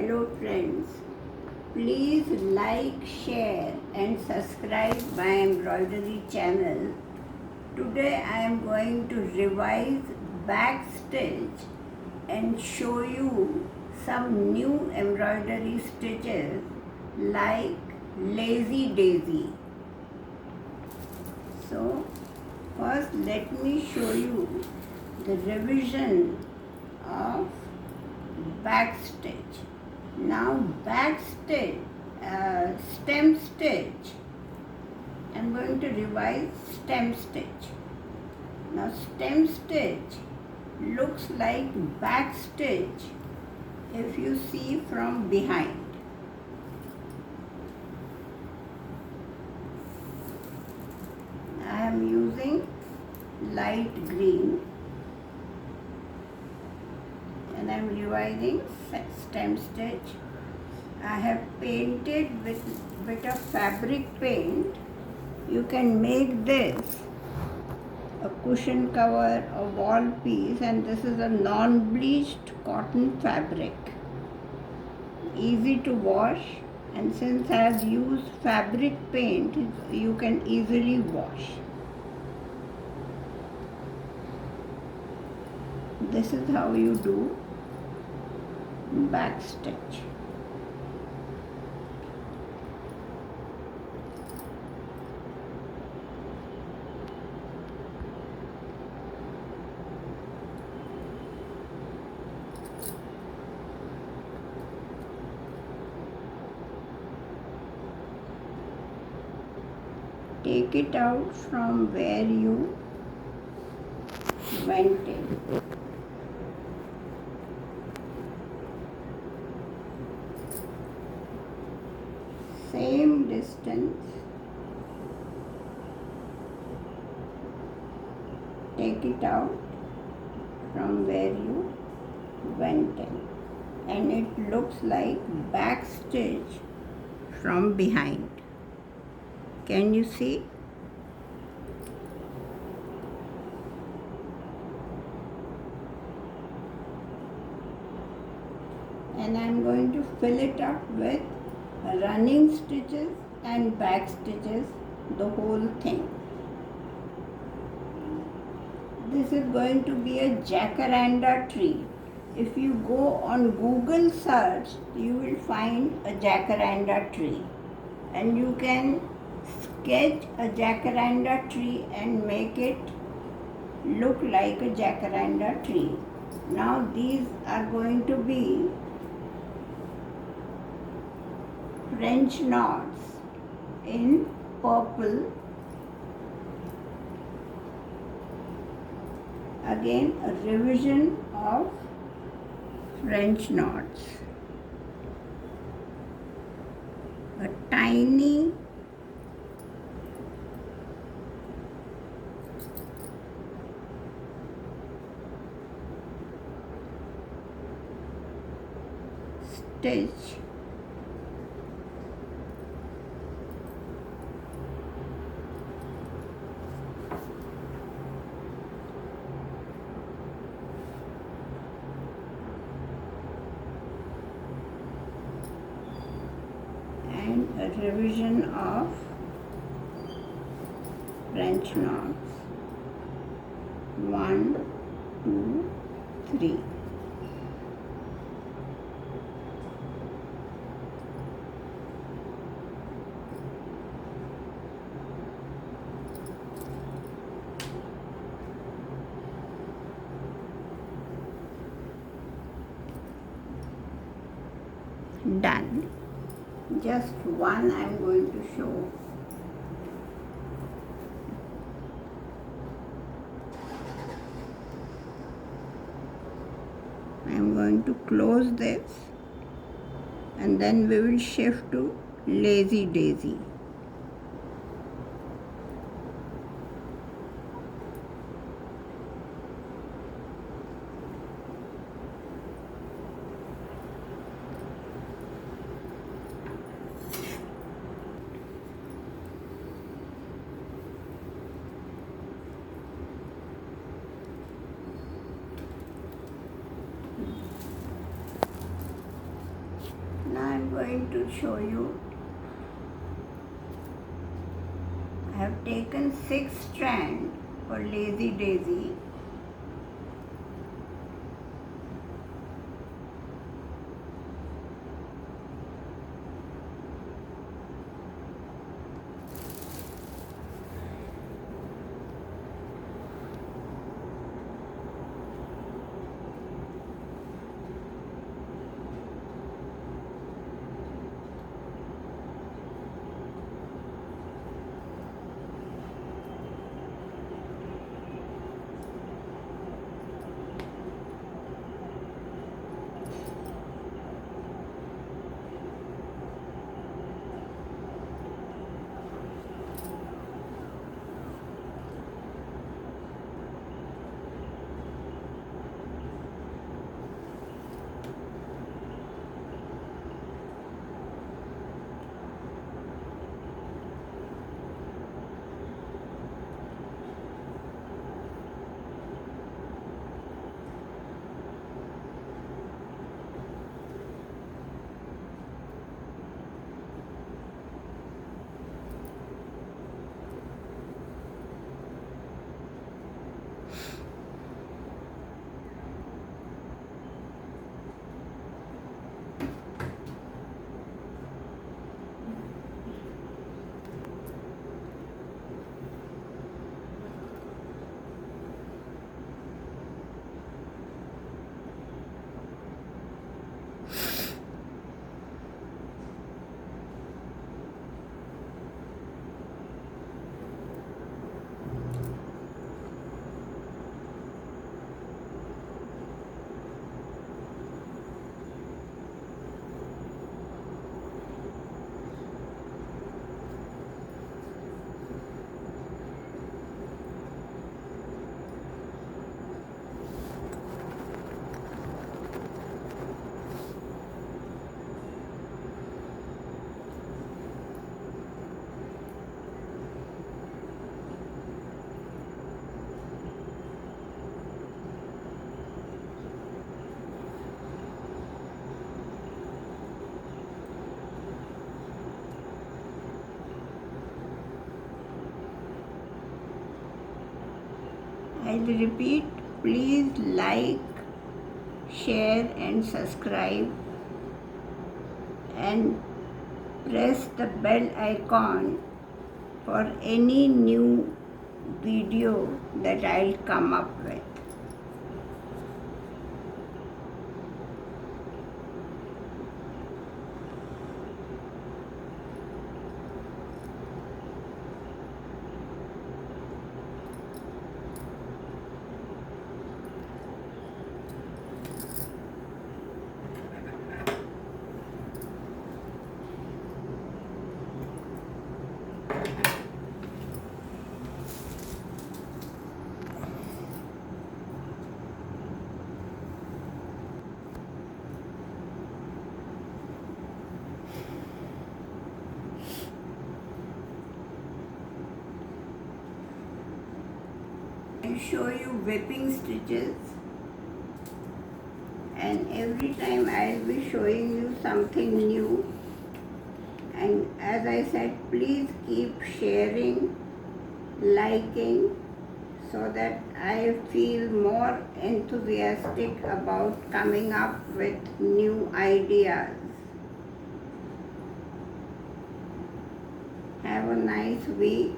Hello friends, please like, share and subscribe my embroidery channel. Today I am going to revise back stitch and show you some new embroidery stitches like lazy daisy. So first let me show you the revision of back stitch. Now back stitch, stem stitch, I'm going to revise stem stitch. Now stem stitch looks like back stitch if you see from behind. I am using light green and I am revising stem stitch. I have painted with bit of fabric paint. You can make this a cushion cover, a wall piece, and this is a non-bleached cotton fabric. Easy to wash, and since I have used fabric paint, you can easily wash. This is how you do back stitch. Take it out from where you went in. Same distance. Take it out from where you went in. And it looks like back stitch from behind. Can you see? And I'm going to fill it up with running stitches and back stitches, the whole thing. This is going to be a jacaranda tree. If you go on Google search, you will find a jacaranda tree. And you can sketch a jacaranda tree and make it look like a jacaranda tree. Now these are going to be French knots in purple. Again, a revision of French knots. A tiny stitch and a revision of French knots. 1, 2, 3. Done. Just one I am going to show. I am going to close this and then we will shift to lazy daisy. going to show you. I have taken 6 strands for Lazy Daisy. I'll repeat, please like, share and subscribe and press the bell icon for any new video that I'll come up with. I'll show you whipping stitches, and every time I'll be showing you something new. And as I said, please keep sharing, liking, so that I feel more enthusiastic about coming up with new ideas. Have a nice week.